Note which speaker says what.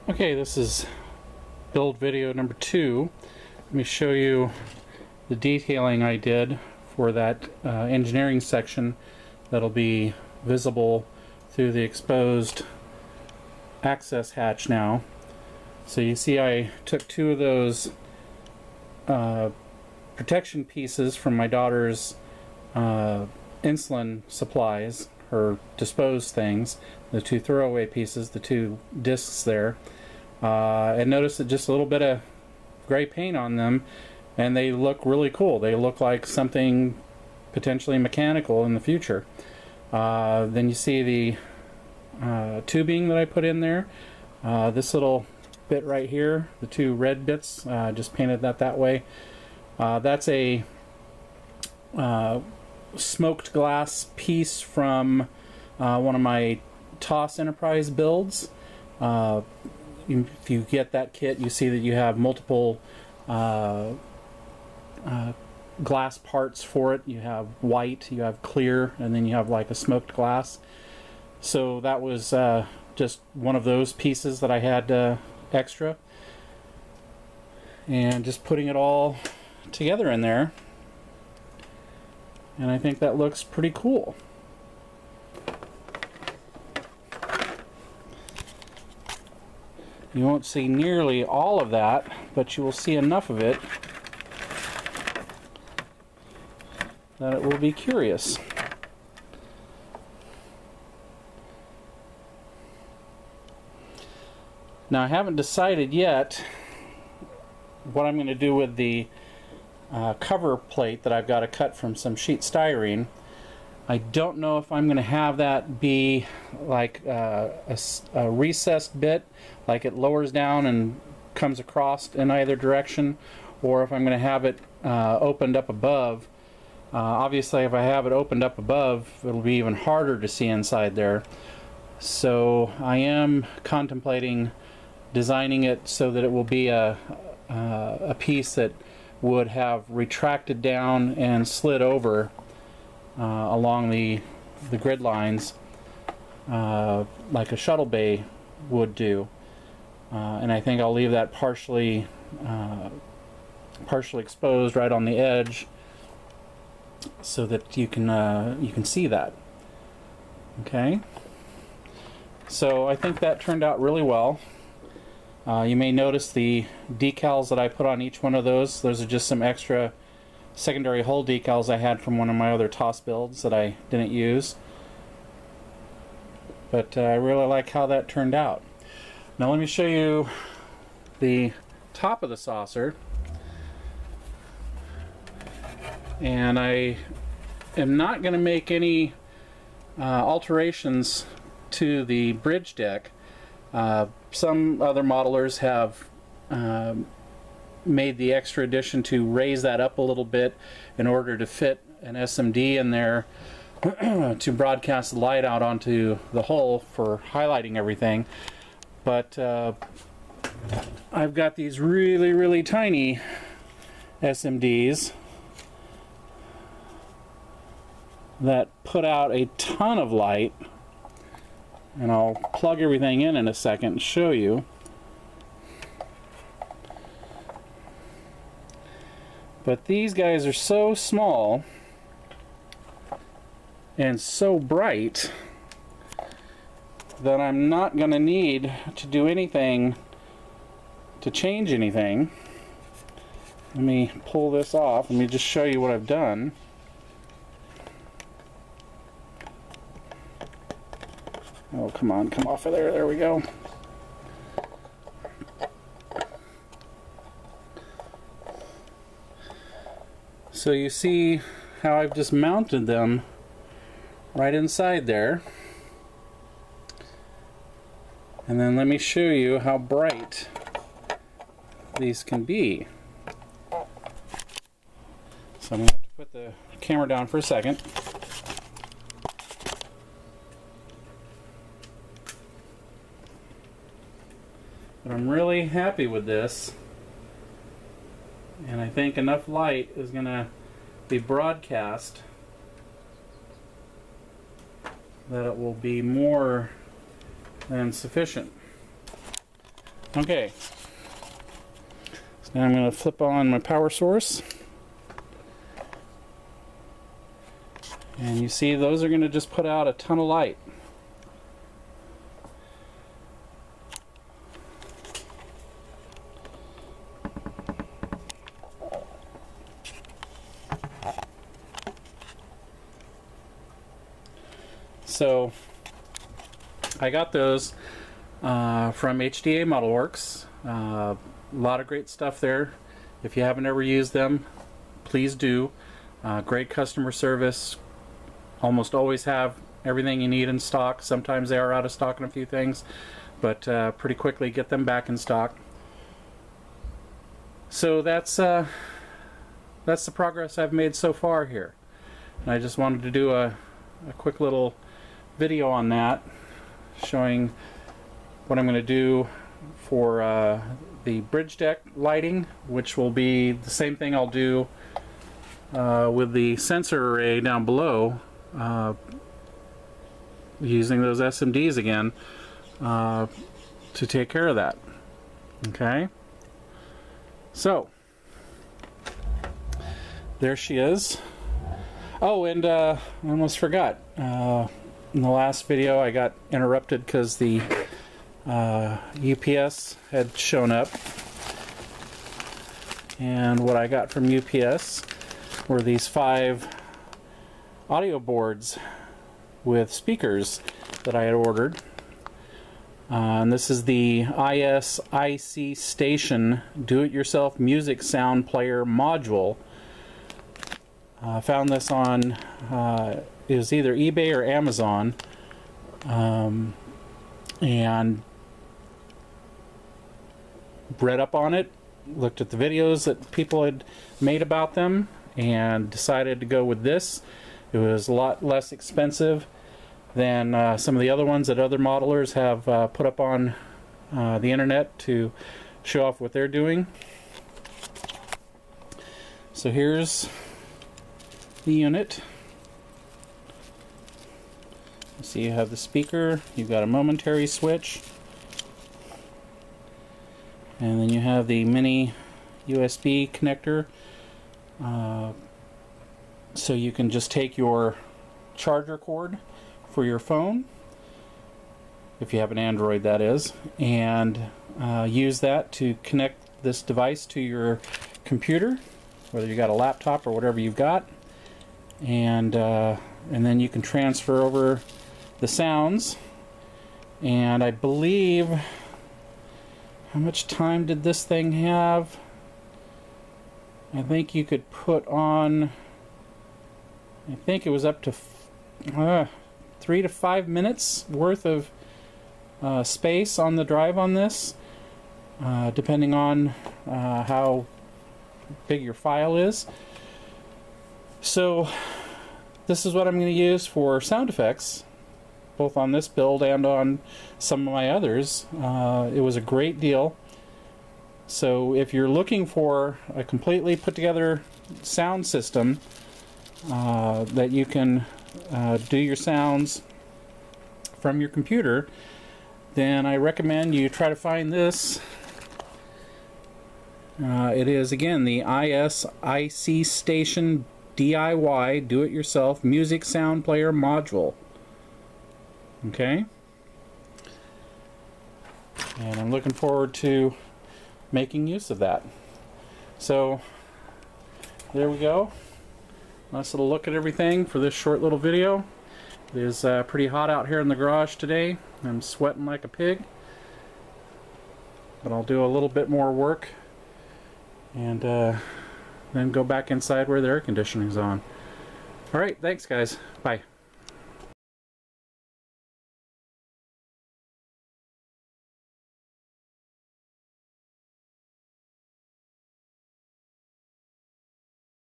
Speaker 1: Okay, this is build video number 2. Let me show you the detailing I did for that engineering section that'll be visible through the exposed access hatch now. So you see I took 2 of those protection pieces from my daughter's insulin supplies, her disposed things, the 2 throwaway pieces, the 2 discs there, and notice that just a little bit of gray paint on them, and they look really cool. They look like something potentially mechanical in the future. Then you see the tubing that I put in there. This little bit right here, the 2 red bits, just painted that way. That's a smoked glass piece from one of my TOS Enterprise builds. If you get that kit, you see that you have multiple glass parts for it. You have white, you have clear, and then you have like a smoked glass. So that was just one of those pieces that I had extra, and just putting it all together in there, and I think that looks pretty cool. You won't see nearly all of that, but you will see enough of it that it will be curious. Now I haven't decided yet what I'm going to do with the cover plate that I've got to cut from some sheet styrene. I don't know if I'm going to have that be like a recessed bit, like it lowers down and comes across in either direction, or if I'm going to have it opened up above. Obviously if I have it opened up above, it'll be even harder to see inside there. So I am contemplating designing it so that it will be a piece that would have retracted down and slid over along the grid lines, like a shuttle bay would do, and I think I'll leave that partially exposed right on the edge so that you can see that. Okay, so I think that turned out really well. You may notice the decals that I put on each one of those. Those are just some extra secondary hole decals I had from one of my other TOS builds that I didn't use. But I really like how that turned out. Now let me show you the top of the saucer. And I am not going to make any alterations to the bridge deck. Some other modelers have made the extra addition to raise that up a little bit in order to fit an SMD in there to broadcast the light out onto the hull for highlighting everything. But I've got these really tiny SMDs that put out a ton of light, and I'll plug everything in a second and show you. But these guys are so small and so bright that I'm not going to need to do anything to change anything. Let me pull this off. Let me just show you what I've done. Oh, come on, come off of there. There we go. So you see how I've just mounted them right inside there. And then let me show you how bright these can be. So I'm going to have to put the camera down for a second. But I'm really happy with this. And I think enough light is going to be broadcast that it will be more than sufficient. Okay, so now I'm going to flip on my power source. And you see those are going to just put out a ton of light. So I got those from HDA Modelworx. A lot of great stuff there. If you haven't ever used them, please do. Great customer service. Almost always have everything you need in stock. Sometimes they are out of stock in a few things, but pretty quickly get them back in stock. So that's the progress I've made so far here. And I just wanted to do a quick little video on that, showing what I'm going to do for the bridge deck lighting, which will be the same thing I'll do with the sensor array down below, using those SMDs again to take care of that. Okay, so there she is. Oh, and I almost forgot, in the last video I got interrupted because the UPS had shown up, and what I got from UPS were these 5 audio boards with speakers that I had ordered. And this is the ISIC Station Do-It-Yourself Music Sound Player Module. I found this on it was either eBay or Amazon, and read up on it, looked at the videos that people had made about them, and decided to go with this. It was a lot less expensive than some of the other ones that other modelers have put up on the internet to show off what they're doing. So here's the unit. So you have the speaker, you've got a momentary switch, and then you have the mini USB connector, so you can just take your charger cord for your phone, if you have an Android that is, and use that to connect this device to your computer, whether you got a laptop or whatever you've got, and then you can transfer over the sounds. And I believe, how much time did this thing have? I think you could put on, I think it was up to 3 to 5 minutes worth of space on the drive on this, depending on how big your file is. So this is what I'm going to use for sound effects, both on this build and on some of my others. It was a great deal. So if you're looking for a completely put together sound system that you can do your sounds from your computer, then I recommend you try to find this. It is, again, the ISIC Station DIY Do-It-Yourself Music Sound Player Module. Okay, and I'm looking forward to making use of that. So there we go. Nice little look at everything for this short little video. It is pretty hot out here in the garage today. I'm sweating like a pig, but I'll do a little bit more work and then go back inside where the air conditioning's on. Alright, thanks guys. Bye.